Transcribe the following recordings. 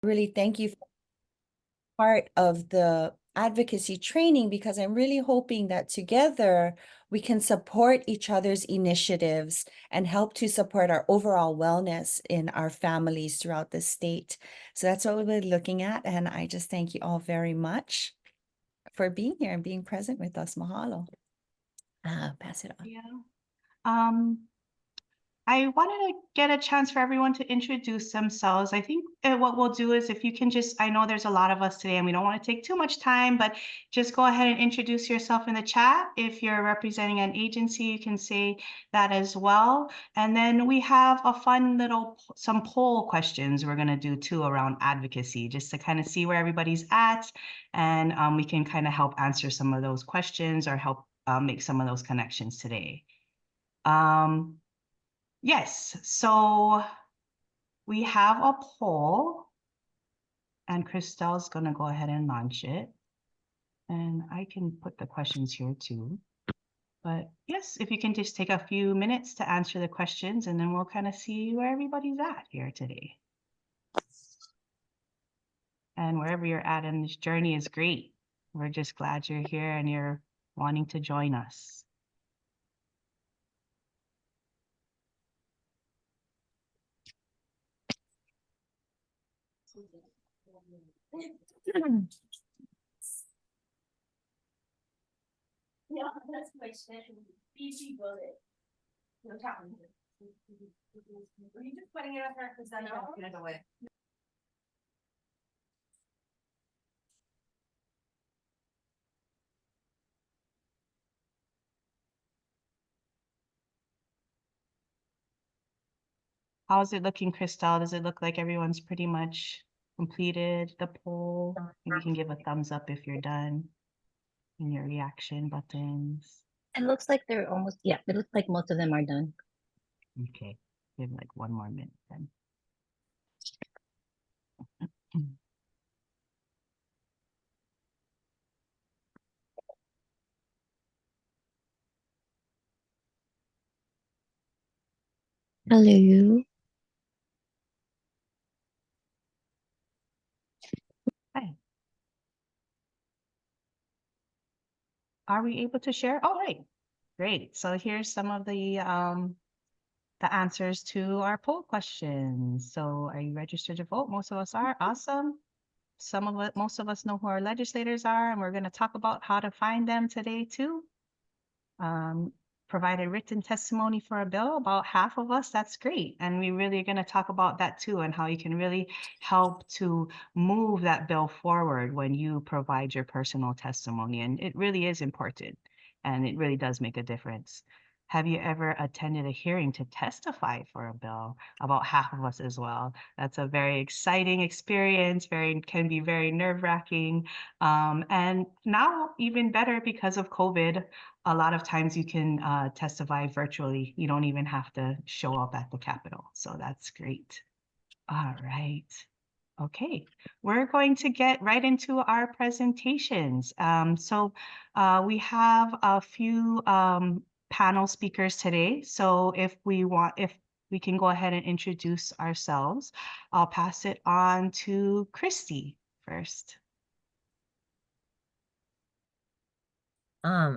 Really thank you for part of the advocacy training, because I'm really hoping that together we can support each other's initiatives and help to support our overall wellness in our families throughout the state. So that's what we'll be looking at. And I just thank you all very much for being here and being present with us. Mahalo. Pass it on. Yeah. I wanted to get a chance for everyone to introduce themselves. I think what we'll do is if you can just, I know there's a lot of us today and we don't want to take too much time, but just go ahead and introduce yourself in the chat. If you're representing an agency, you can say that as well. And then we have a fun little, some poll questions we're going to do too around advocacy, just to kind of see where everybody's at. And we can kind of help answer some of those questions or help make some of those connections today. Yes, so we have a poll and Christelle's gonna go ahead and launch it. And I can put the questions here too. But yes, if you can just take a few minutes to answer the questions and then we'll kind of see where everybody's at here today. And wherever you're at in this journey is great. We're just glad you're here and you're wanting to join us. Yeah, that's my special BG bullet. No talking. Were you just putting it up there because I know it away? How's it looking, Christelle? Does it look like everyone's pretty much completed the poll? Maybe you can give a thumbs up if you're done in your reaction buttons. It looks like they're almost, yeah, it looks like most of them are done. Okay, give like one more minute then. Hello. Hi. Are we able to share? Oh, right. Great. So here's some of the answers to our poll questions. So are you registered to vote? Most of us are. Awesome. Most of us know who our legislators are, and we're going to talk about how to find them today too. Provided written testimony for a bill, about half of us, that's great. And we really are going to talk about that too, and how you can really help to move that bill forward when you provide your personal testimony. And it really is important, and it really does make a difference. Have you ever attended a hearing to testify for a bill? About half of us as well. That's a very exciting experience, can be very nerve-wracking. And now even better because of COVID, a lot of times you can testify virtually. You don't even have to show up at the Capitol. So that's great. All right. Okay, we're going to get right into our presentations. We have a few panel speakers today. So if we can go ahead and introduce ourselves. I'll pass it on to Christy first.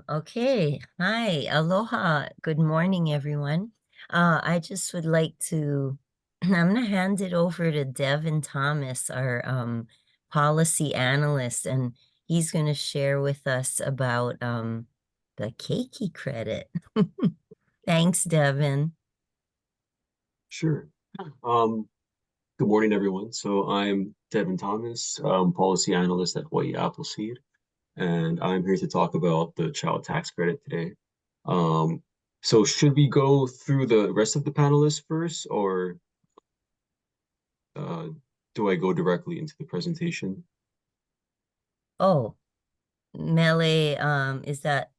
Okay. Hi, aloha. Good morning, everyone. I just would like to, I'm going to hand it over to Devin Thomas, our policy analyst, and he's going to share with us about the keiki credit. Thanks, Devin. Sure. Good morning, everyone. So I'm Devin Thomas, policy analyst at Hawaii Appleseed, and I'm here to talk about the child tax credit today. So should we go through the rest of the panelists first, or do I go directly into the presentation? Oh, Mele, is that?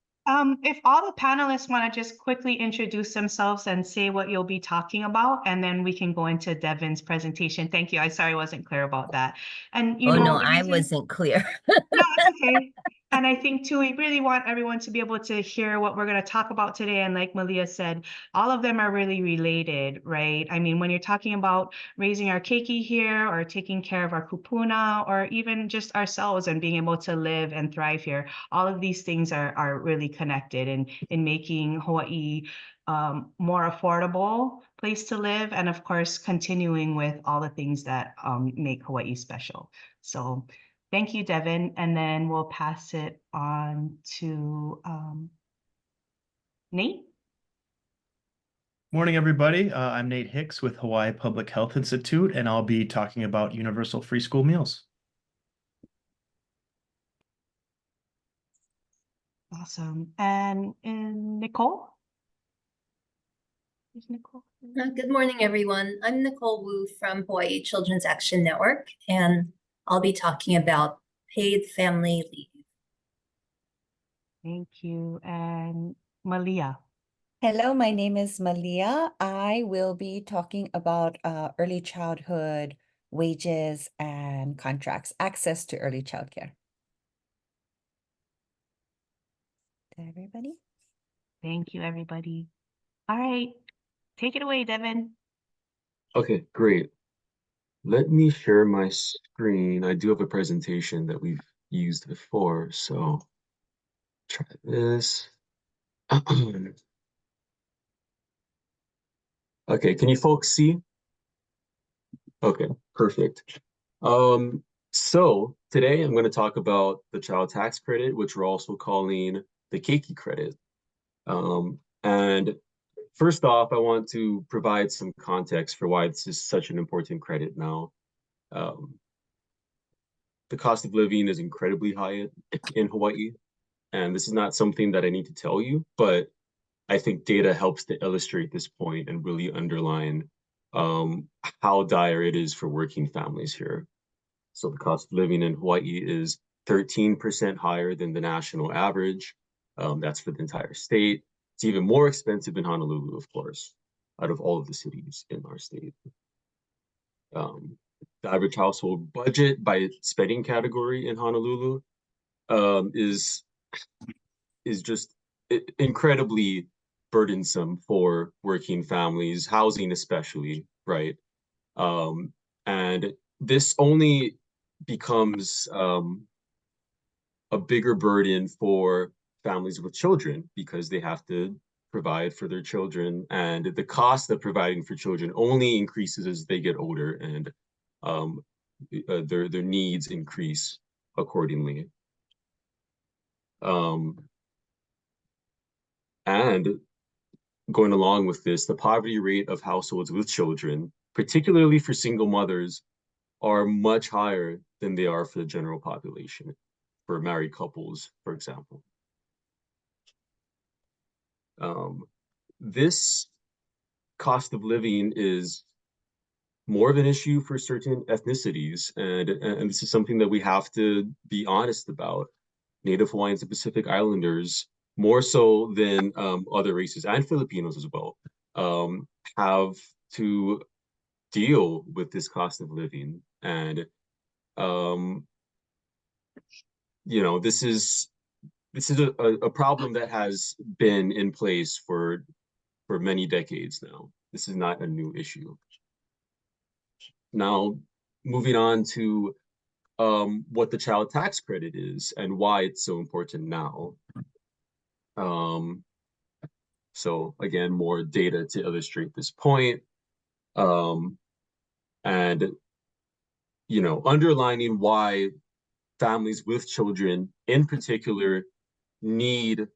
If all the panelists want to just quickly introduce themselves and say what you'll be talking about, and then we can go into Devin's presentation. Thank you. I sorry I wasn't clear about that. And you Oh, know, no, I wasn't clear. No, it's okay. And I think too, we really want everyone to be able to hear what we're going to talk about today. And like Malia said, all of them are really related, right? I mean, when you're talking about raising our keiki here or taking care of our kupuna or even just ourselves and being able to live and thrive here, all of these things are really connected in making Hawaii more affordable place to live. And of course, continuing with all the things that make Hawaii special. So thank you, Devin. And then we'll pass it on to Nate. Morning, everybody. I'm Nate Hicks with Hawaii Public Health Institute, and I'll be talking about universal free school meals. Awesome. And Nicole? Is Nicole? Good morning, everyone. I'm Nicole Wu from Hawaii Children's Action Network, and I'll be talking about paid family leave. Thank you. And Malia. Hello, my name is Malia. I will be talking about early childhood wages and contracts, access to early childcare. Everybody? Thank you, everybody. All right. Take it away, Devin. Okay, great. Let me share my screen. I do have a presentation that we've used before, so try this. Okay, can you folks see? Okay, perfect. So today I'm going to talk about the child tax credit, which we're also calling the keiki credit. And first off, I want to provide some context for why this is such an important credit now. The cost of living is incredibly high in Hawaii, and this is not something that I need to tell you, but I think data helps to illustrate this point and really underline how dire it is for working families here. So the cost of living in Hawaii is 13% higher than the national average. That's for the entire state. It's even more expensive in Honolulu, of course, out of all of the cities in our state. The average household budget by spending category in Honolulu is just incredibly burdensome for working families, housing especially, right? And this only becomes a bigger burden for families with children because they have to provide for their children, and the cost of providing for children only increases as they get older and their needs increase accordingly. And going along with this, the poverty rate of households with children, particularly for single mothers, are much higher than they are for the general population, for married couples, for example. This cost of living is more of an issue for certain ethnicities, and this is something that we have to be honest about. Native Hawaiians and Pacific Islanders, more so than other races and Filipinos as well, have to deal with this cost of living. And you know, this is a problem that has been in place for many decades now. This is not a new issue. Now, moving on to what the child tax credit is and why it's so important now. So again, more data to illustrate this point. And, you know, underlining why families with children in particular need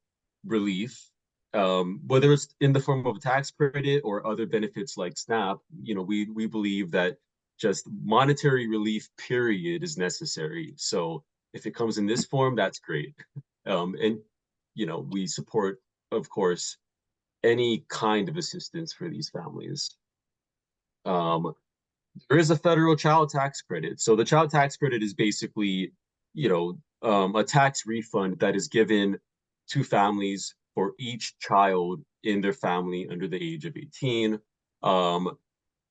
relief, whether it's in the form of a tax credit or other benefits like SNAP. You know, we believe that just monetary relief period is necessary. So if it comes in this form, that's great. And, you know, we support, of course, any kind of assistance for these families. There is a federal child tax credit. So the child tax credit is basically, you know, a tax refund that is given to families for each child in their family under the age of 18.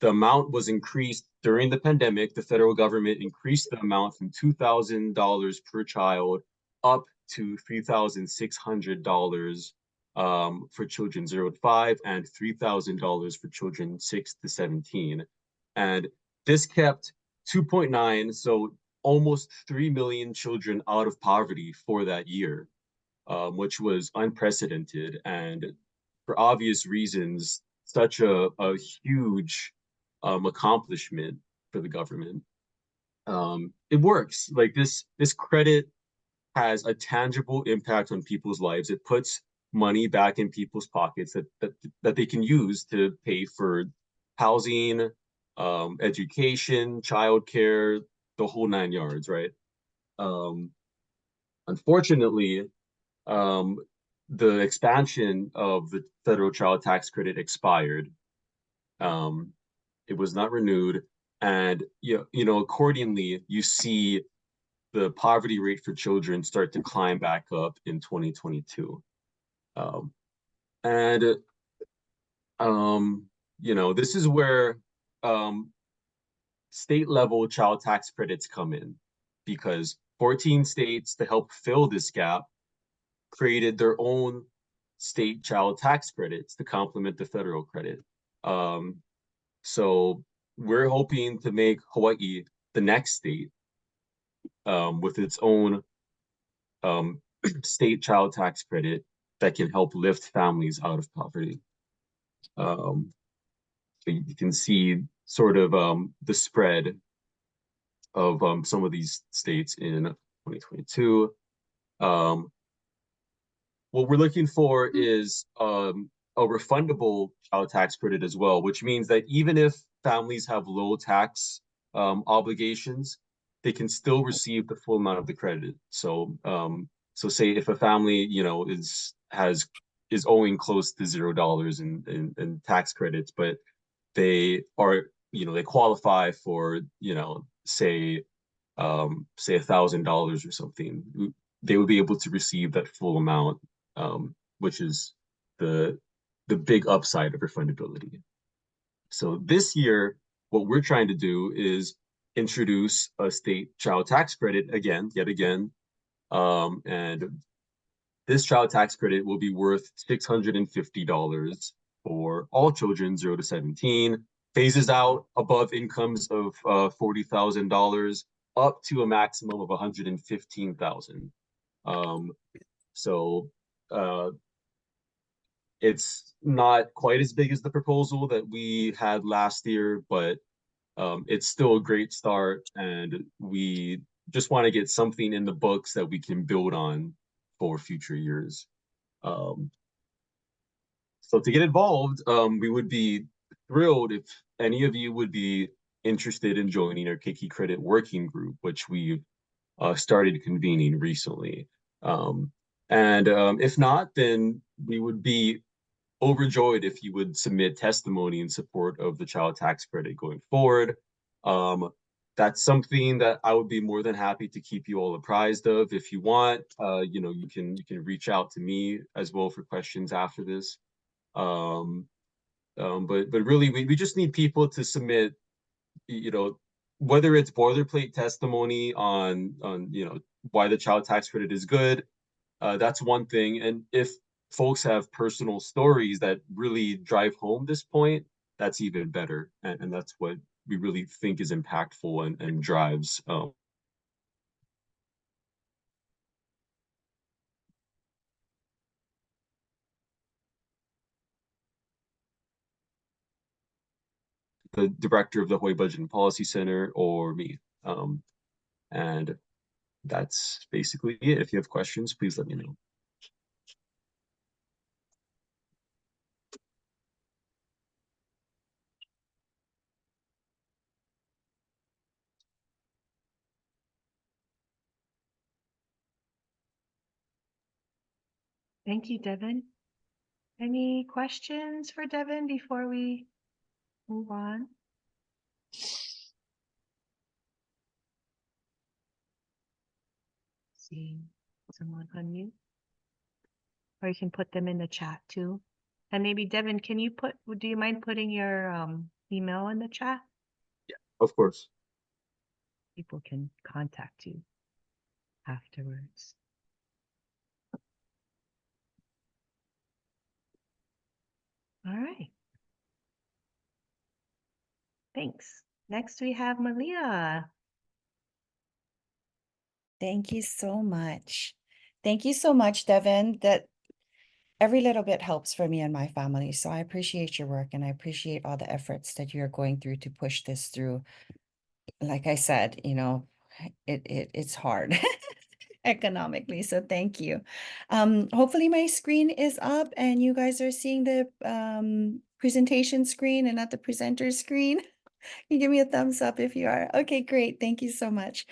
The amount was increased during the pandemic. The federal government increased the amount from $2,000 per child up to $3,600 for children 0 to 5 and $3,000 for children 6 to 17. And this kept 2.9, so almost 3 million children out of poverty for that year, which was unprecedented. And for obvious reasons, such a huge accomplishment for the government. It works. Like this credit has a tangible impact on people's lives. It puts money back in people's pockets that they can use to pay for housing, education, childcare, the whole 9 yards, right? Unfortunately, the expansion of the federal child tax credit expired. It was not renewed, and accordingly, you see the poverty rate for children start to climb back up in 2022. This is where state level child tax credits come in, because 14 states, to help fill this gap, created their own state child tax credits to complement the federal credit. So we're hoping to make Hawaii the next state with its own state child tax credit that can help lift families out of poverty. So you can see sort of the spread of some of these states in 2022. What we're looking for is a refundable child tax credit as well, which means that even if families have low tax obligations, they can still receive the full amount of the credit. So, say if a family, is owing close to $0 in tax credits, but they are, they qualify for, say $1,000 or something, they would be able to receive that full amount, which is the big upside of refundability. So this year, what we're trying to do is introduce a state child tax credit yet again, and this child tax credit will be worth $650 for all children 0 to 17, phases out above incomes of $40,000 up to a maximum of $115,000. So it's not quite as big as the proposal that we had last year, but it's still a great start, and we just want to get something in the books that we can build on for future years. So to get involved, we would be thrilled if any of you would be interested in joining our KIKI Credit Working Group, which we've started convening recently. If not, then we would be overjoyed if you would submit testimony in support of the child tax credit going forward. That's something that I would be more than happy to keep you all apprised of. If you want, you can reach out to me as well for questions after this. But really, we just need people to submit, whether it's boilerplate testimony on why the child tax credit is good. That's one thing. And if folks have personal stories that really drive home this point, that's even better. And that's what we really think is impactful and drives the director of the Hawaii Budget and Policy Center or me. And that's basically it. If you have questions, please let me know. Thank you, Devin. Any questions for Devin before we move on? See someone unmute, or you can put them in the chat too. And maybe Devin, do you mind putting your email in the chat? Yeah, of course. People can contact you afterwards. All right. Thanks. Next, we have Malia. Thank you so much. Thank you so much, Devin. That every little bit helps for me and my family. So I appreciate your work and I appreciate all the efforts that you're going through to push this through. Like I said, it's hard economically. So thank you. Hopefully my screen is up and you guys are seeing the presentation screen and not the presenter screen. You give me a thumbs up if you are. Okay, great. Thank you so much.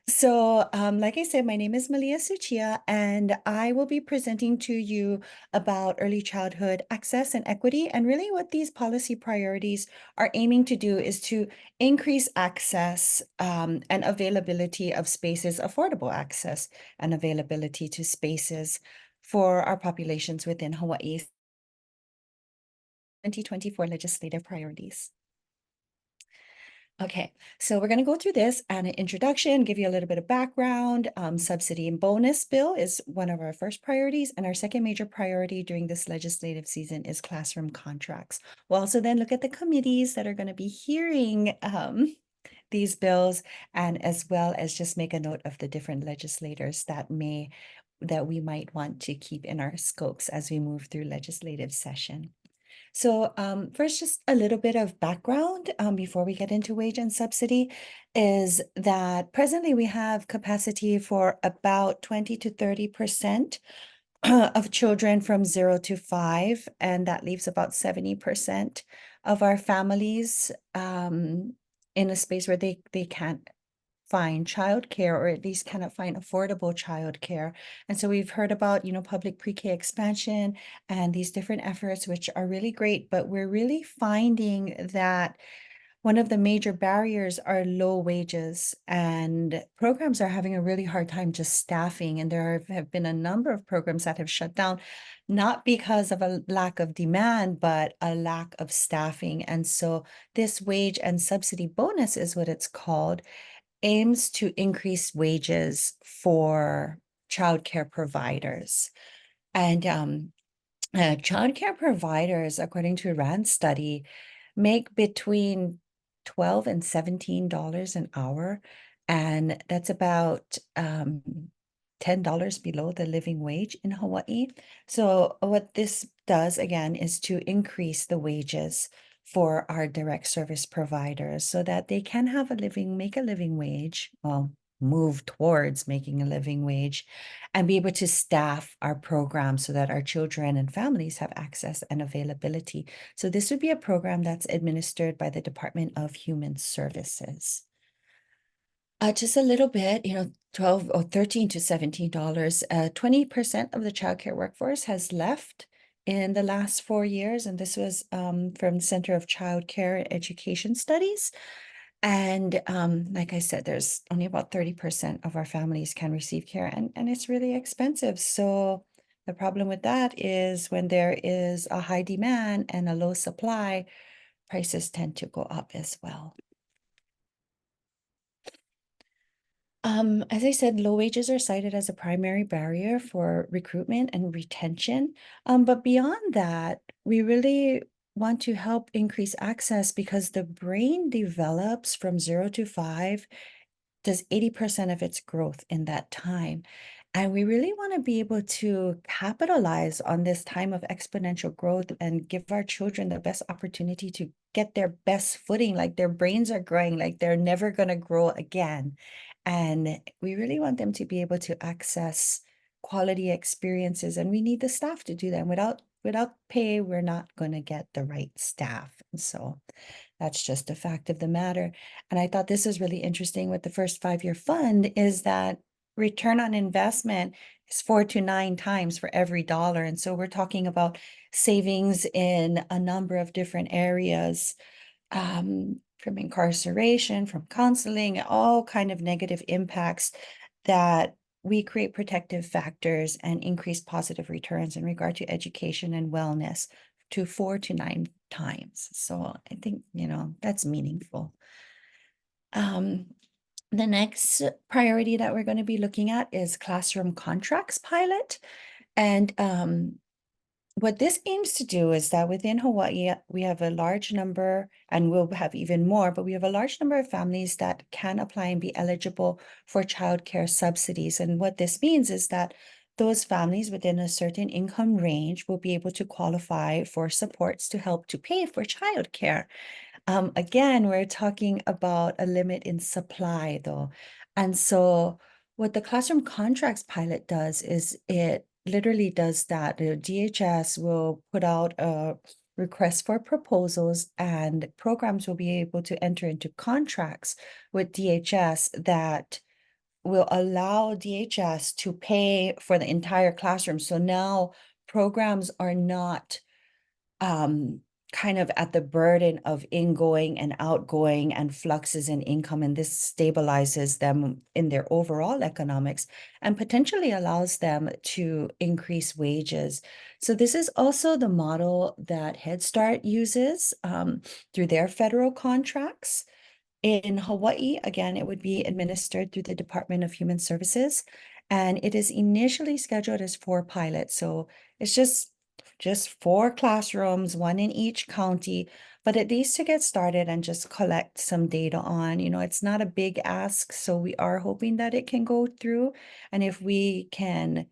So, like I said, my name is Malia Suchia, and I will be presenting to you about early childhood access and equity. And really, what these policy priorities are aiming to do is to increase access and availability of spaces, affordable access and availability to spaces for our populations within Hawaii's 2024 legislative priorities. Okay, so we're going to go through this and an introduction, give you a little bit of background. Subsidy and bonus bill is one of our first priorities, and our second major priority during this legislative season is classroom contracts. We'll also then look at the committees that are going to be hearing these bills, and as well as just make a note of the different legislators that we might want to keep in our scopes as we move through legislative session. So first, just a little bit of background before we get into wage and subsidy is that presently we have capacity for about 20 to 30% of children from 0 to 5, and that leaves about 70% of our families in a space where they can't find childcare, or at least cannot find affordable childcare. And so we've heard about, public pre-K expansion and these different efforts, which are really great, but we're really finding that one of the major barriers are low wages, and programs are having a really hard time just staffing. And there have been a number of programs that have shut down, not because of a lack of demand, but a lack of staffing. And so this wage and subsidy bonus is what it's called, aims to increase wages for childcare providers. And childcare providers, according to a RAND study, make between $12 and $17 an hour. And that's about $10 below the living wage in Hawaii. So what this does, again, is to increase the wages for our direct service providers so that they can have make a living wage, well, move towards making a living wage, and be able to staff our program so that our children and families have access and availability. So this would be a program that's administered by the Department of Human Services. Just a little bit, 12 or 13 to $17. 20% of the childcare workforce has left in the last 4 years, and this was from the Center of Child Care and Education Studies. And like I said, there's only about 30% of our families can receive care, and it's really expensive. So the problem with that is when there is a high demand and a low supply, prices tend to go up as well. As I said, low wages are cited as a primary barrier for recruitment and retention. But beyond that, we really want to help increase access because the brain develops from 0 to 5, does 80% of its growth in that time. And we really want to be able to capitalize on this time of exponential growth and give our children the best opportunity to get their best footing, like their brains are growing, like they're never going to grow again. And we really want them to be able to access quality experiences, and we need the staff to do that. Without pay, we're not going to get the right staff. And so that's just a fact of the matter. And I thought this was really interesting with the first 5-year fund is that return on investment is 4 to 9 times for every dollar. And so we're talking about savings in a number of different areas, from incarceration, from counseling, all kind of negative impacts that we create protective factors and increase positive returns in regard to education and wellness to 4 to 9 times. So I think, that's meaningful. The next priority that we're going to be looking at is classroom contracts pilot. And what this aims to do is that within Hawaii, we have a large number, and we'll have even more, but we have a large number of families that can apply and be eligible for childcare subsidies. And what this means is that those families within a certain income range will be able to qualify for supports to help to pay for childcare. Again, we're talking about a limit in supply though. And so what the classroom contracts pilot does is it literally does that. The DHS will put out a request for proposals, and programs will be able to enter into contracts with DHS that will allow DHS to pay for the entire classroom. So now programs are not um, kind of at the burden of ingoing and outgoing and fluxes in income, and this stabilizes them in their overall economics and potentially allows them to increase wages. So this is also the model that Head Start uses through their federal contracts. In Hawaii, again, it would be administered through the Department of Human Services, and it is initially scheduled as 4 pilots. So it's just 4 classrooms, 1 in each county, but at least to get started and just collect some data on, it's not a big ask, so we are hoping that it can go through. And if we can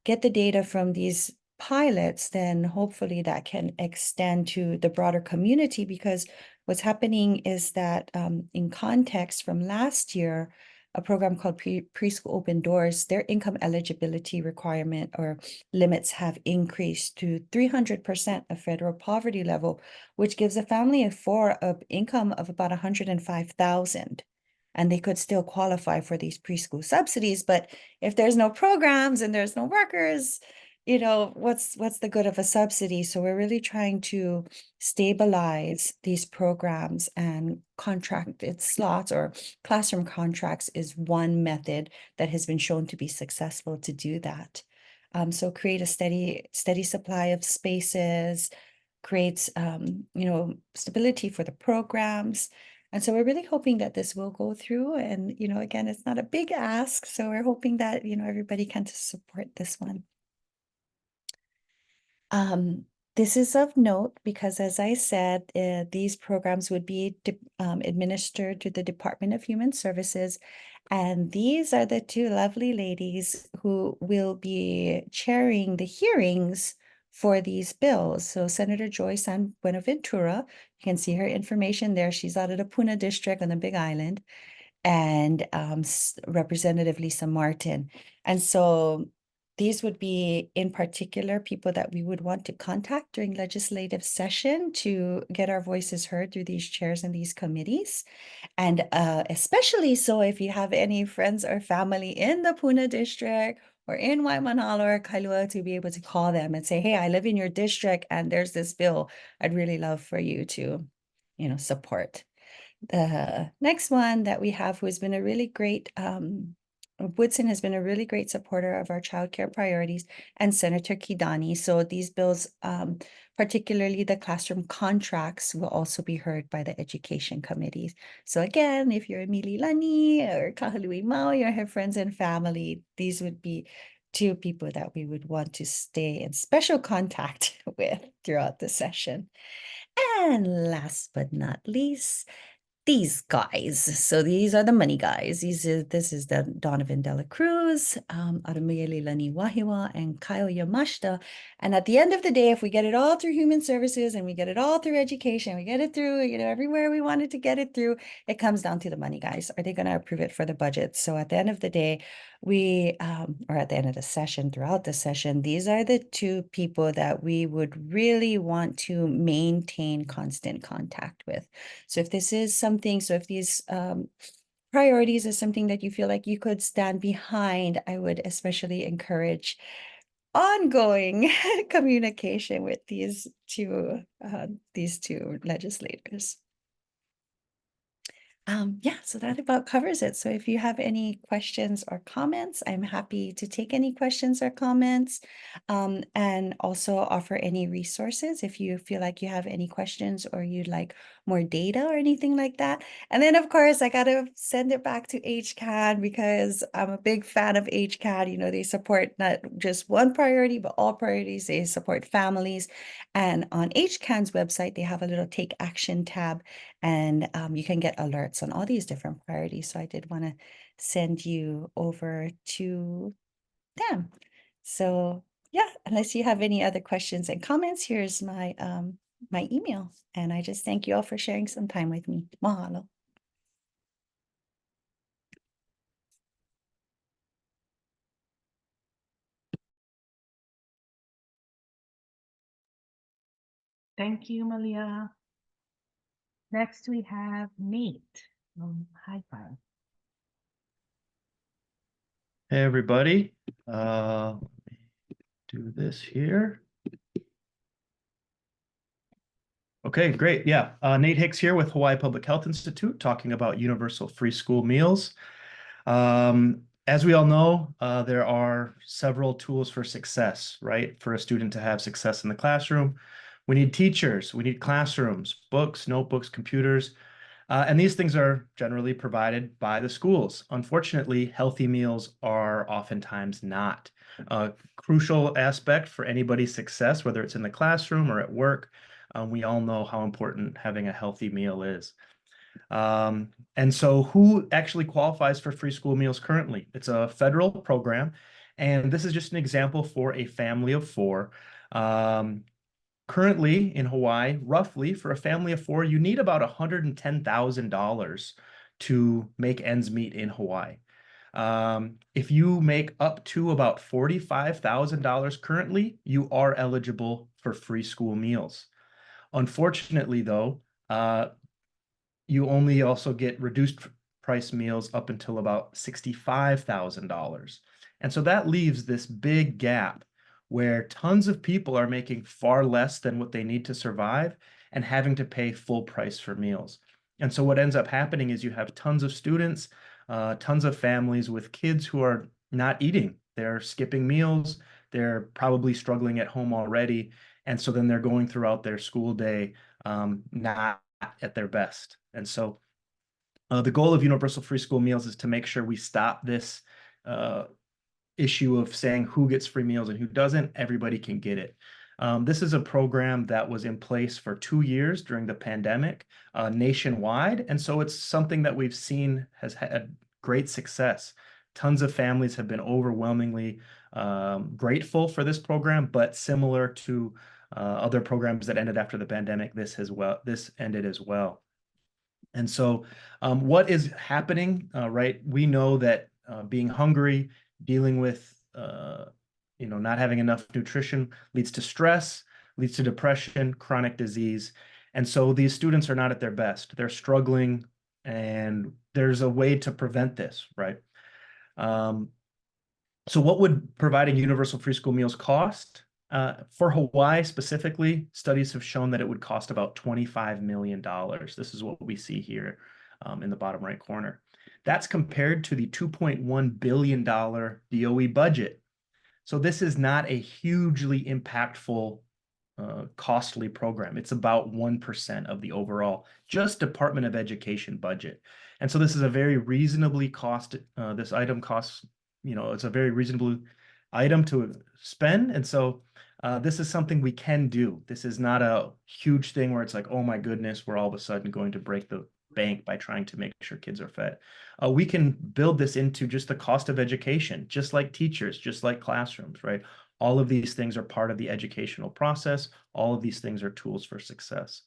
get the data from these pilots, then hopefully that can extend to the broader community, because what's happening is that in context from last year, a program called Preschool Open Doors, their income eligibility requirement or limits have increased to 300% of federal poverty level, which gives a family of income of about 105,000. And they could still qualify for these preschool subsidies. But if there's no programs and there's no workers, what's the good of a subsidy? So we're really trying to stabilize these programs, and contracted slots or classroom contracts is one method that has been shown to be successful to do that. So create a steady supply of spaces, creates stability for the programs. And so we're really hoping that this will go through. And again, it's not a big ask, so we're hoping that everybody can support this one. This is of note because, as I said, these programs would be administered to the Department of Human Services. And these are the 2 lovely ladies who will be chairing the hearings for these bills. So Senator Joy San Buenaventura, you can see her information there. She's out of the Puna district on the Big Island, and Representative Lisa Martin. And so these would be in particular people that we would want to contact during legislative session to get our voices heard through these chairs and these committees. And especially so if you have any friends or family in the Puna district or in Waimanalo or Kailua, to be able to call them and say, hey, I live in your district and there's this bill. I'd really love for you to, support. The next one that we have, who has been a really great, Woodson has been a really great supporter of our childcare priorities, and Senator Kidani. So these bills, particularly the classroom contracts, will also be heard by the education committees. So again, if you're in Mililani or Kahului Maui or have friends and family, these would be 2 people that we would want to stay in special contact with throughout the session. And last but not least, these guys. So these are the money guys. This is the Donovan Dela Cruz, Aramuyeli Lani Wahiwa, and Kyle Yamashita. And at the end of the day, if we get it all through human services and we get it all through education, we get it through, everywhere we wanted to get it through, it comes down to the money guys. Are they going to approve it for the budget? So at the end of the day, or at the end of the session, throughout the session, these are the 2 people that we would really want to maintain constant contact with. So if this is something, so if these priorities is something that you feel like you could stand behind, I would especially encourage ongoing communication with these two legislators. Yeah, so that about covers it. So if you have any questions or comments, I'm happy to take any questions or comments, and also offer any resources if you feel like you have any questions or you'd like more data or anything like that. And then of course I gotta send it back to HCAD because I'm a big fan of HCAD. You know, they support not just one priority, but all priorities. They support families. And on HCAD's website, they have a little take action tab, and you can get alerts on all these different priorities. So I did want to send you over to them. So yeah, unless you have any other questions and comments, here's my email. And I just thank you all for sharing some time with me. Mahalo. Thank you, Malia. Next, we have Nate. High five. Hey, everybody. Let me do this here. Okay, great. Yeah, Nate Hicks here with Hawaii Public Health Institute talking about universal free school meals. As we all know, there are several tools for success, right? For a student to have success in the classroom. We need teachers, we need classrooms, books, notebooks, computers, and these things are generally provided by the schools. Unfortunately, healthy meals are oftentimes not. A crucial aspect for anybody's success, whether it's in the classroom or at work. We all know how important having a healthy meal is. And so who actually qualifies for free school meals currently? It's a federal program, and this is just an example for a family of four. Currently in Hawaii, roughly for a family of four, you need about $110,000 to make ends meet in Hawaii. If you make up to about $45,000 currently, you are eligible for free school meals. Unfortunately, though, you only also get reduced price meals up until about $65,000. And so that leaves this big gap where tons of people are making far less than what they need to survive and having to pay full price for meals. And so what ends up happening is you have tons of students, tons of families with kids who are not eating. They're skipping meals. They're probably struggling at home already. And so then they're going throughout their school day not at their best. And so the goal of universal free school meals is to make sure we stop this issue of saying who gets free meals and who doesn't. Everybody can get it. This is a program that was in place for 2 years during the pandemic nationwide. And so it's something that we've seen has had great success. Tons of families have been overwhelmingly grateful for this program, but similar to other programs that ended after the pandemic, this ended as well. And so what is happening, right? We know that being hungry, dealing with, not having enough nutrition leads to stress, leads to depression, chronic disease. And so these students are not at their best. They're struggling, and there's a way to prevent this, right? So what would providing universal free school meals cost? For Hawaii specifically, studies have shown that it would cost about $25 million. This is what we see here in the bottom right corner. That's compared to the $2.1 billion DOE budget. So this is not a hugely impactful, costly program. It's about 1% of the overall just Department of Education budget. And so this is a very reasonably this item costs, it's a very reasonable item to spend. And so this is something we can do. This is not a huge thing where it's like, oh my goodness, we're all of a sudden going to break the bank by trying to make sure kids are fed. We can build this into just the cost of education, just like teachers, just like classrooms, right? All of these things are part of the educational process. All of these things are tools for success.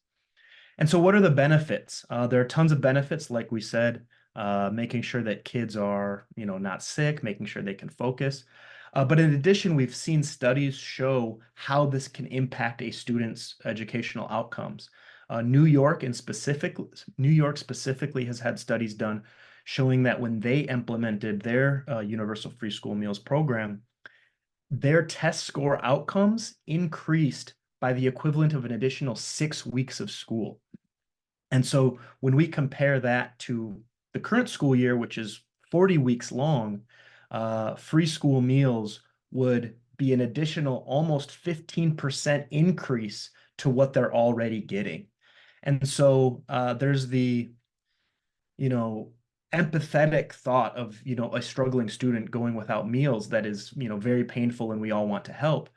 And so what are the benefits? There are tons of benefits, like we said, making sure that kids are, not sick, making sure they can focus. But in addition, we've seen studies show how this can impact a student's educational outcomes. New York specifically has had studies done showing that when they implemented their universal free school meals program, their test score outcomes increased by the equivalent of an additional 6 weeks of school. And so when we compare that to the current school year, which is 40 weeks long, free school meals would be an additional almost 15% increase to what they're already getting. And so there's the, empathetic thought of, a struggling student going without meals that is, very painful, and we all want to help.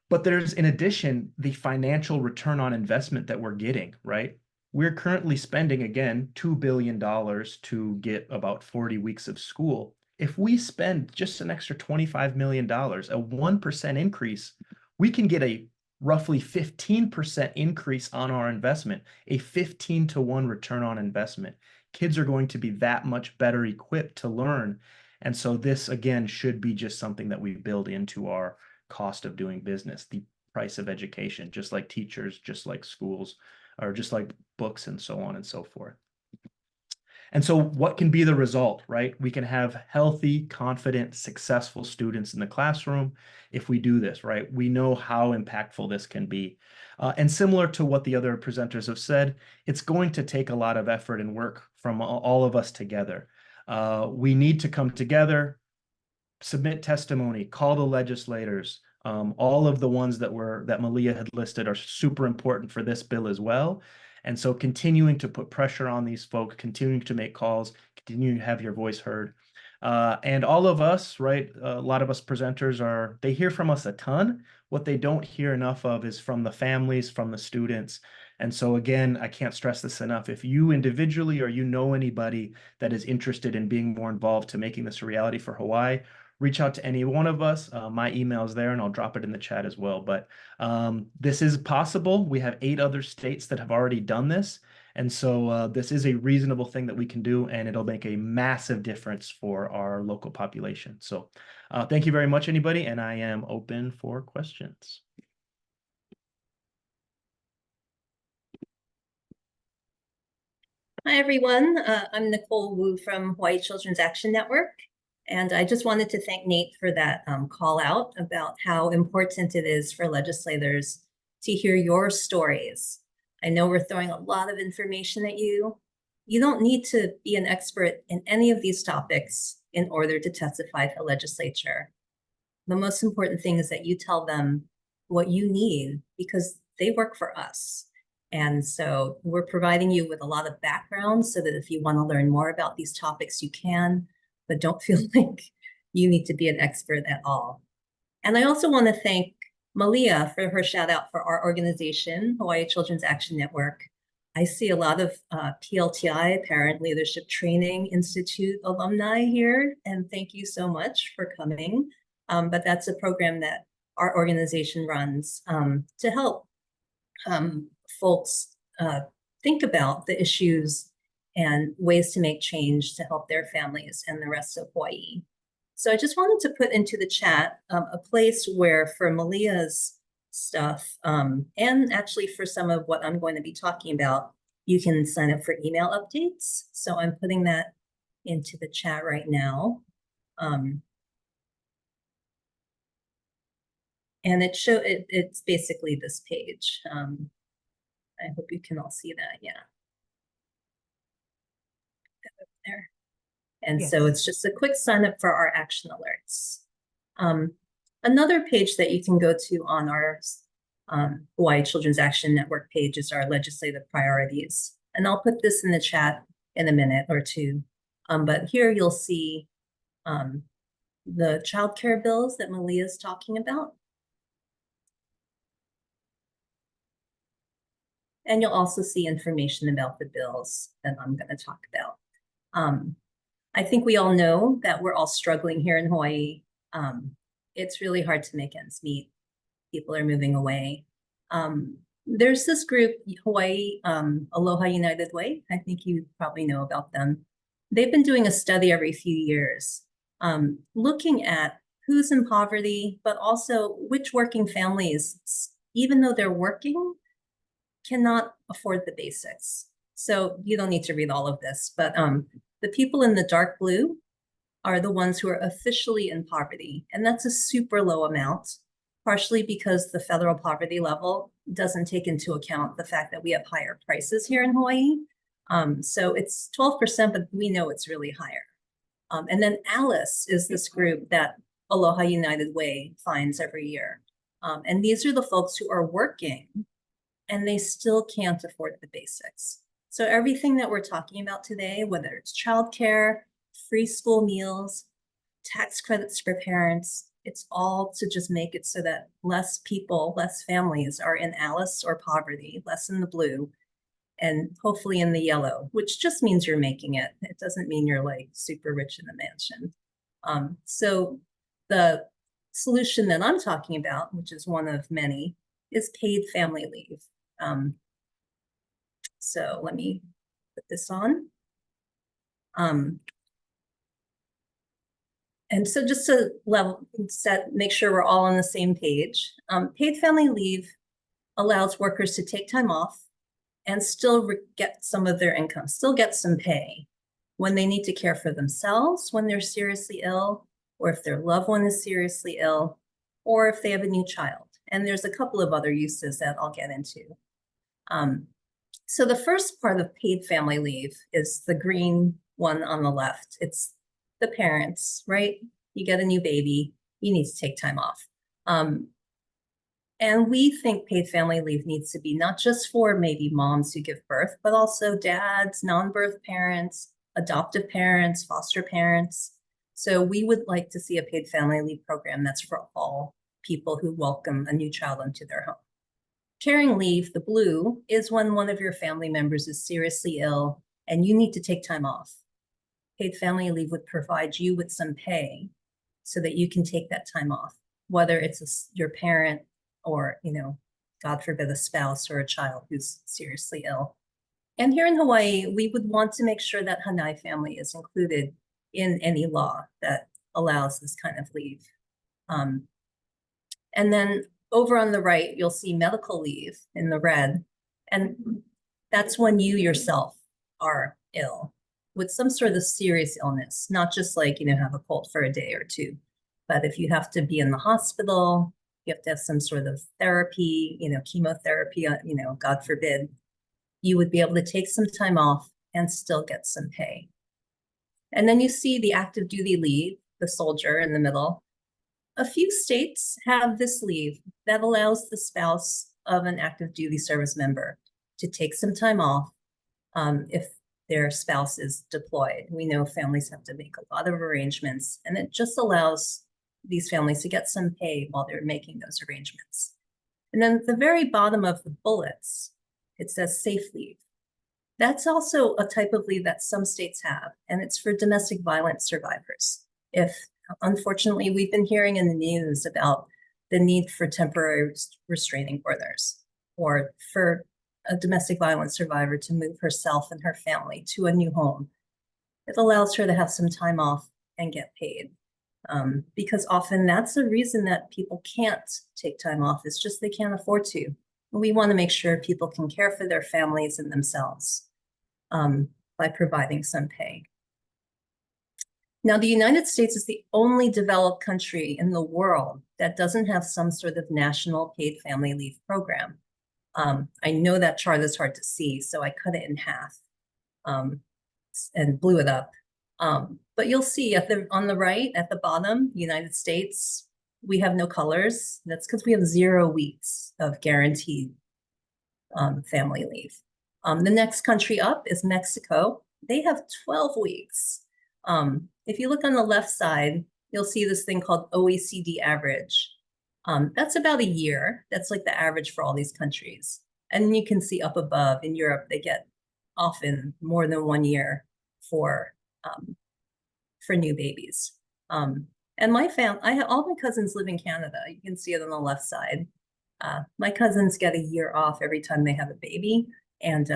But there's, in addition, the financial return on investment that we're getting, right? We're currently spending, again, $2 billion to get about 40 weeks of school. If we spend just an extra $25 million, a 1% increase, we can get a roughly 15% increase on our investment, a 15-to-1 return on investment. Kids are going to be that much better equipped to learn. And so this, again, should be just something that we build into our cost of doing business, the price of education, just like teachers, just like schools, or just like books, and so on and so forth. And so what can be the result, right? We can have healthy, confident, successful students in the classroom if we do this, right? We know how impactful this can be. And similar to what the other presenters have said, it's going to take a lot of effort and work from all of us together. We need to come together, submit testimony, call the legislators. All of the ones that Malia had listed are super important for this bill as well. And so continuing to put pressure on these folks, continuing to make calls, continuing to have your voice heard. And all of us, right, a lot of us presenters they hear from us a ton. What they don't hear enough of is from the families, from the students. And so again, I can't stress this enough. If you individually or anybody that is interested in being more involved to making this a reality for Hawaii, reach out to any one of us. My email is there, and I'll drop it in the chat as well. But this is possible. We have 8 other states that have already done this. And so this is a reasonable thing that we can do, and it'll make a massive difference for our local population. So thank you very much, anybody, and I am open for questions. Hi, everyone. I'm Nicole Wu from Hawaii Children's Action Network. And I just wanted to thank Nate for that call out about how important it is for legislators to hear your stories. I know we're throwing a lot of information at you. You don't need to be an expert in any of these topics in order to testify to the legislature. The most important thing is that you tell them what you need, because they work for us. And so we're providing you with a lot of background so that if you want to learn more about these topics, you can, but don't feel like you need to be an expert at all. And I also want to thank Malia for her shout out for our organization, Hawaii Children's Action Network. I see a lot of PLTI, Parent Leadership Training Institute alumni here, and thank you so much for coming. But that's a program that our organization runs to help folks think about the issues and ways to make change to help their families and the rest of Hawaii. So I just wanted to put into the chat a place where for Malia's stuff, and actually for some of what I'm going to be talking about, you can sign up for email updates. So I'm putting that into the chat right now. And it's basically this page. I hope you can all see that, yeah. There. And Yes. so it's just a quick sign up for our action alerts. Another page that you can go to on our Hawaii Children's Action Network page is our legislative priorities. And I'll put this in the chat in a minute or two. But here you'll see the childcare bills that Malia is talking about. And you'll also see information about the bills that I'm going to talk about. I think we all know that we're all struggling here in Hawaii. It's really hard to make ends meet. People are moving away. There's this group, Hawaii Aloha United Way. I think you probably know about them. They've been doing a study every few years, looking at who's in poverty, but also which working families, even though they're working, cannot afford the basics. So you don't need to read all of this, but the people in the dark blue are the ones who are officially in poverty. And that's a super low amount, partially because the federal poverty level doesn't take into account the fact that we have higher prices here in Hawaii. So it's 12%, but we know it's really higher. And then ALICE is this group that Aloha United Way finds every year. And these are the folks who are working, and they still can't afford the basics. So everything that we're talking about today, whether it's childcare, free school meals, tax credits for parents, it's all to just make it so that less people, less families are in Alice or poverty, less in the blue, and hopefully in the yellow, which just means you're making it. It doesn't mean you're like super rich in a mansion. So the solution that I'm talking about, which is one of many, is paid family leave. So let me put this on. And so just to make sure we're all on the same page, paid family leave allows workers to take time off and still get some of their income, still get some pay when they need to care for themselves, when they're seriously ill, or if their loved one is seriously ill, or if they have a new child. And there's a couple of other uses that I'll get into. So the first part of paid family leave is the green one on the left. It's the parents, right? You get a new baby, you need to take time off. And we think paid family leave needs to be not just for maybe moms who give birth, but also dads, non-birth parents, adoptive parents, foster parents. So we would like to see a paid family leave program that's for all people who welcome a new child into their home. Caring leave, the blue, is when one of your family members is seriously ill and you need to take time off. Paid family leave would provide you with some pay so that you can take that time off, whether it's your parent or, God forbid, a spouse or a child who's seriously ill. And here in Hawaii, we would want to make sure that Hanai family is included in any law that allows this kind of leave. And then over on the right, you'll see medical leave in the red. And that's when you yourself are ill with some sort of serious illness, not just like, have a cold for a day or two. But if you have to be in the hospital, you have to have some sort of therapy, chemotherapy, God forbid, you would be able to take some time off and still get some pay. And then you see the active duty leave, the soldier in the middle. A few states have this leave that allows the spouse of an active duty service member to take some time off if their spouse is deployed. We know families have to make a lot of arrangements, and it just allows these families to get some pay while they're making those arrangements. And then at the very bottom of the bullets, it says safe leave. That's also a type of leave that some states have, and it's for domestic violence survivors. If, unfortunately, we've been hearing in the news about the need for temporary restraining orders, or for a domestic violence survivor to move herself and her family to a new home. It allows her to have some time off and get paid. Because often that's the reason that people can't take time off. It's just they can't afford to. We want to make sure people can care for their families and themselves by providing some pay. Now, the United States is the only developed country in the world that doesn't have some sort of national paid family leave program. I know that chart is hard to see, so I cut it in half and blew it up. But you'll see on the right, at the bottom, United States, we have no colors. That's because we have 0 weeks of guaranteed family leave. The next country up is Mexico. They have 12 weeks. If you look on the left side, you'll see this thing called OECD average. That's about a year. That's like the average for all these countries. And you can see up above in Europe, they get often more than 1 year for new babies. And all my cousins live in Canada. You can see it on the left side. My cousins get a year off every time they have a baby, and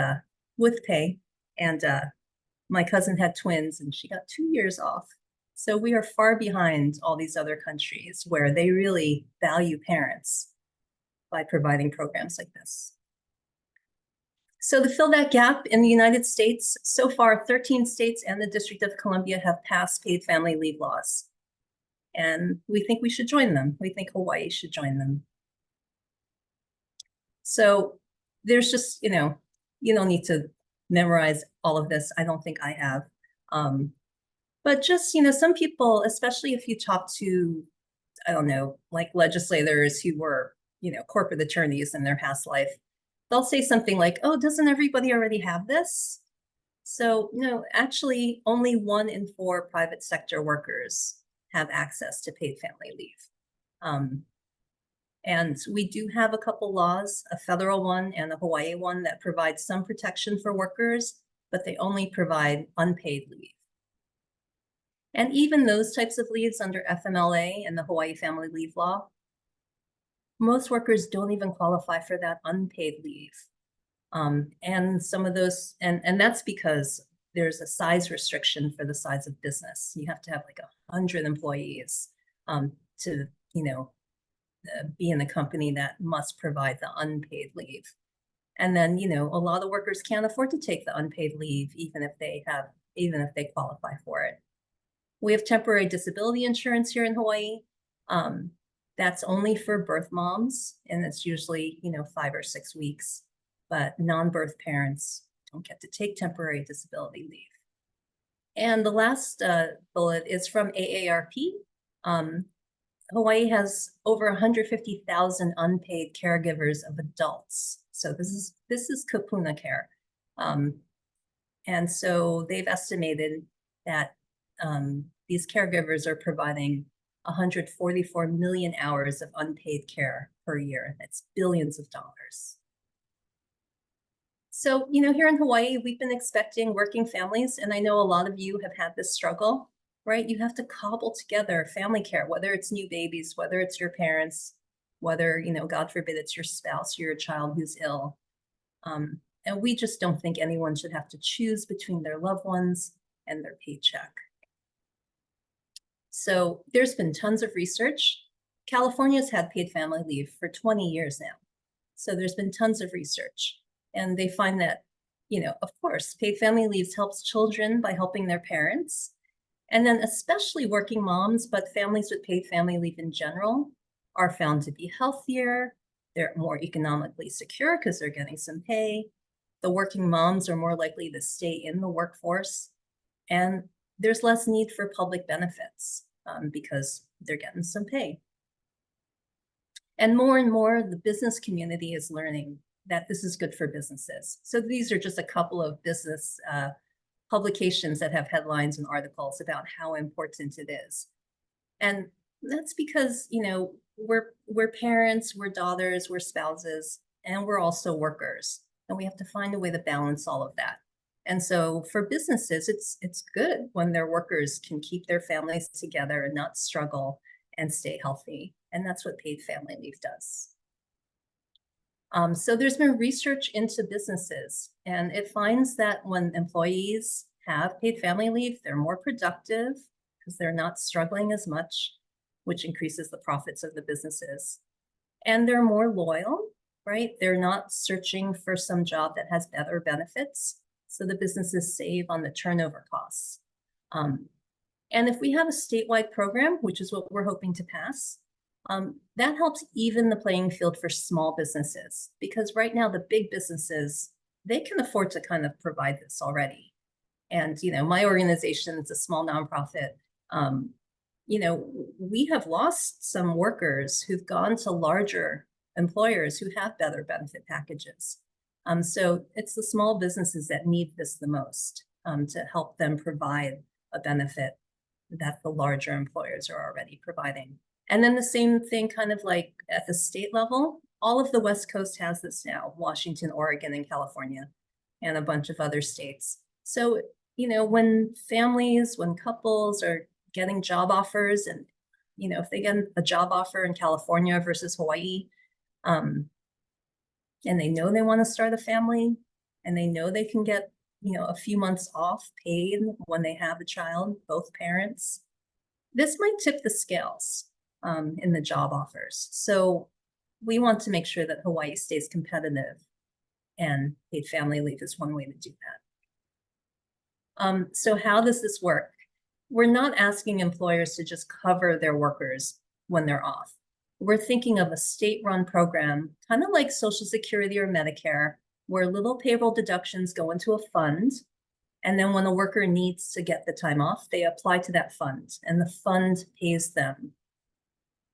with pay. And my cousin had twins and she got 2 years off. So we are far behind all these other countries where they really value parents by providing programs like this. So to fill that gap in the United States, so far 13 states and the District of Columbia have passed paid family leave laws. And we think we should join them. We think Hawaii should join them. So there's just, you don't need to memorize all of this. I don't think I have. But just, some people, especially if you talk to, I don't know, like legislators who were, corporate attorneys in their past life, they'll say something like, oh, doesn't everybody already have this? So no, actually only 1 in 4 private sector workers have access to paid family leave. And we do have a couple laws, a federal one and a Hawaii one, that provide some protection for workers, but they only provide unpaid leave. And even those types of leaves under FMLA and the Hawaii Family Leave Law, most workers don't even qualify for that unpaid leave. And some of those, and that's because there's a size restriction for the size of business. You have to have like 100 employees to, be in a company that must provide the unpaid leave. And then, a lot of workers can't afford to take the unpaid leave, even if they qualify for it. We have temporary disability insurance here in Hawaii. That's only for birth moms, and it's usually, 5 or 6 weeks, but non-birth parents don't get to take temporary disability leave. And the last bullet is from AARP. Hawaii has over 150,000 unpaid caregivers of adults. So this is kapuna care. And so they've estimated that these caregivers are providing 144 million hours of unpaid care per year. That's billions of dollars. So, here in Hawaii, we've been expecting working families, and I know a lot of you have had this struggle, right? You have to cobble together family care, whether it's new babies, whether it's your parents, whether, God forbid, it's your spouse or your child who's ill. And we just don't think anyone should have to choose between their loved ones and their paycheck. So there's been tons of research. California's had paid family leave for 20 years now. So there's been tons of research. And they find that, of course, paid family leave helps children by helping their parents. And then especially working moms, but families with paid family leave in general are found to be healthier. They're more economically secure because they're getting some pay. The working moms are more likely to stay in the workforce. And there's less need for public benefits because they're getting some pay. And more, the business community is learning that this is good for businesses. So these are just a couple of business publications that have headlines and articles about how important it is. And that's because, we're parents, we're daughters, we're spouses, and we're also workers. And we have to find a way to balance all of that. And so for businesses, it's good when their workers can keep their families together and not struggle and stay healthy. And that's what paid family leave does. So there's been research into businesses, and it finds that when employees have paid family leave, they're more productive because they're not struggling as much, which increases the profits of the businesses. And they're more loyal, right? They're not searching for some job that has better benefits. So the businesses save on the turnover costs. And if we have a statewide program, which is what we're hoping to pass, that helps even the playing field for small businesses, because right now the big businesses, they can afford to kind of provide this already. And, my organization is a small nonprofit. We have lost some workers who've gone to larger employers who have better benefit packages. So it's the small businesses that need this the most to help them provide a benefit that the larger employers are already providing. And then the same thing kind of like at the state level, all of the West Coast has this now, Washington, Oregon, and California, and a bunch of other states. So, when couples are getting job offers and, if they get a job offer in California versus Hawaii, and they know they want to start a family and they know they can get, a few months off paid when they have a child, both parents, this might tip the scales in the job offers. So we want to make sure that Hawaii stays competitive, and paid family leave is one way to do that. So how does this work? We're not asking employers to just cover their workers when they're off. We're thinking of a state-run program, kind of like Social Security or Medicare, where little payroll deductions go into a fund. And then when a worker needs to get the time off, they apply to that fund, and the fund pays them.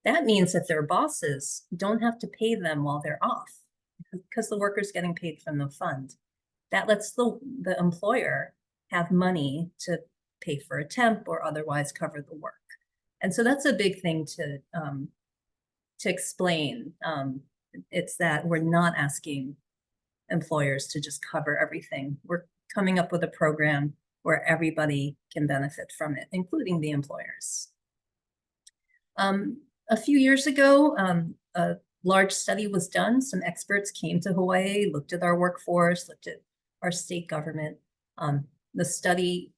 That means that their bosses don't have to pay them while they're off, because the worker's getting paid from the fund. That lets the employer have money to pay for a temp or otherwise cover the work. And so that's a big thing to explain. It's that we're not asking employers to just cover everything. We're coming up with a program where everybody can benefit from it, including the employers. A few years ago, a large study was done. Some experts came to Hawaii, looked at our workforce, looked at our state government. The study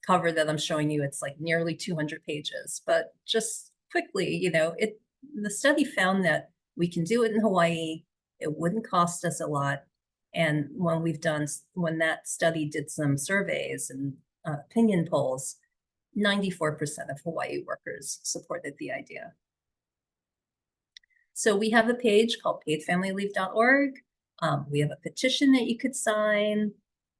cover that I'm showing you, it's like nearly 200 pages, but just quickly, you know, the study found that we can do it in Hawaii. It wouldn't cost us a lot. And when that study did some surveys and opinion polls, 94% of Hawaii workers supported the idea. So we have a page called paidfamilyleave.org. We have a petition that you could sign.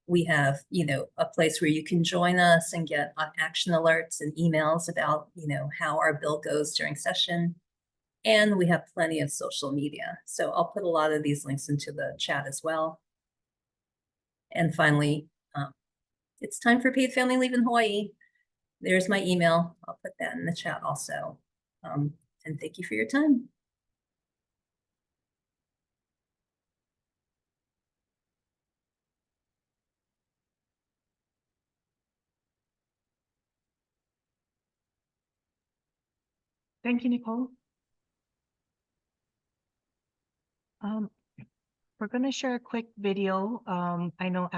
We have, you know, a place where you can join us and get action alerts and emails about, you know, how our bill goes during session. And we have plenty of social media. So I'll put a lot of these links into the chat as well. And finally, it's time for paid family leave in Hawaii. There's my email. I'll put that in the chat also. And thank you for your time. Thank you, Nicole. We're going to share a quick video. I know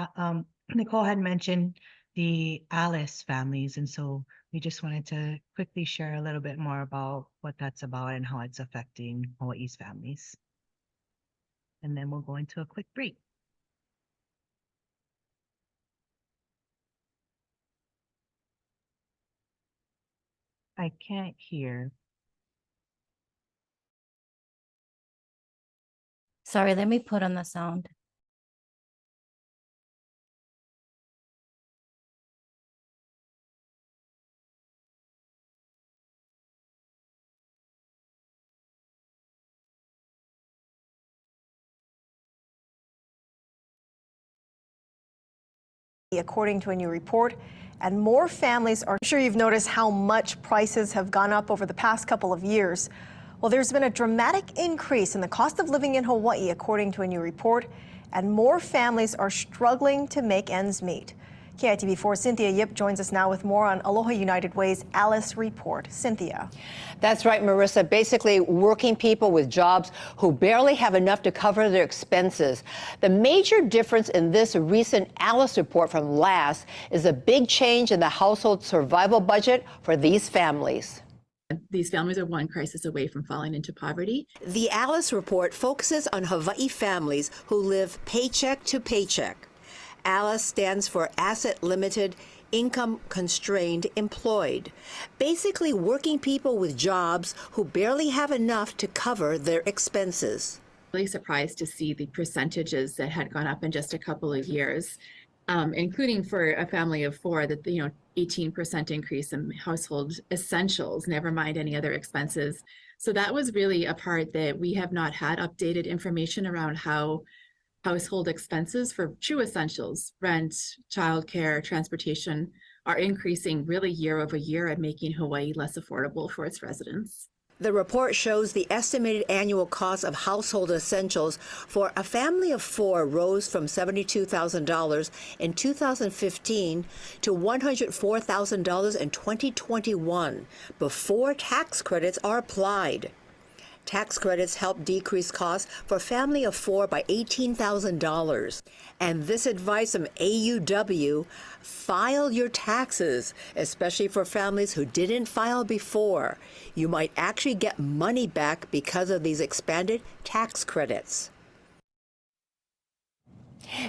Nicole had mentioned the Alice families, and so we just wanted to quickly share a little bit more about what that's about and how it's affecting Hawaii's families. And then we'll go into a quick break. I can't hear. Sorry, let me put on the sound. According to a new report, and more families are. I'm sure you've noticed how much prices have gone up over the past couple of years. Well, there's been a dramatic increase in the cost of living in Hawaii, according to a new report, and more families are struggling to make ends meet. KITV4 Cynthia Yip joins us now with more on Aloha United Way's Alice report. Cynthia. That's right, Marissa. Basically, working people with jobs who barely have enough to cover their expenses. The major difference in this recent Alice report from last is a big change in the household survival budget for these families. These families are one crisis away from falling into poverty. The Alice report focuses on Hawaii families who live paycheck to paycheck. ALICE stands for Asset Limited, Income Constrained Employed. Basically, working people with jobs who barely have enough to cover their expenses. Really surprised to see the percentages that had gone up in just a couple of years, including for a family of four, that 18% increase in household essentials, never mind any other expenses. So that was really a part that we have not had updated information around how household expenses for true essentials, rent, childcare, transportation, are increasing really year over year and making Hawaii less affordable for its residents. The report shows the estimated annual cost of household essentials for a family of four rose from $72,000 in 2015 to $104,000 in 2021 before tax credits are applied. Tax credits help decrease costs for a family of four by $18,000. And this advice from AUW, file your taxes, especially for families who didn't file before. You might actually get money back because of these expanded tax credits.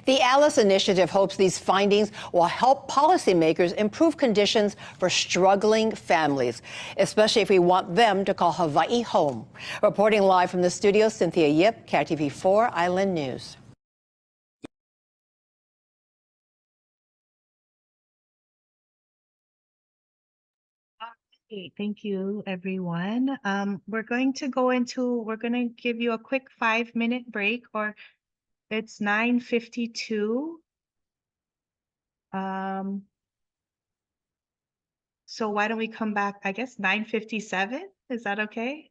The ALICE initiative hopes these findings will help policymakers improve conditions for struggling families, especially if we want them to call Hawaii home. Reporting live from the studio, Cynthia Yip, KITV4 Island News. Great, thank you, everyone. We're going to give you a quick 5-minute break, or it's 9:52. So why don't we come back, I guess 9:57, is that okay?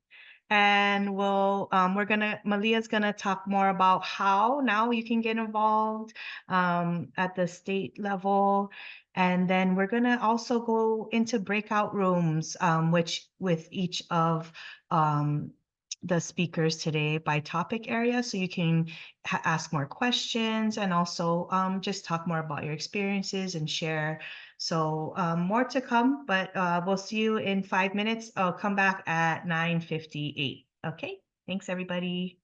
And Malia's gonna talk more about how now you can get involved at the state level. And then we're gonna also go into breakout rooms, which with each of the speakers today by topic area, so you can ask more questions and also just talk more about your experiences and share. So more to come, but we'll see you in 5 minutes. I'll come back at 9:58. Okay, thanks everybody.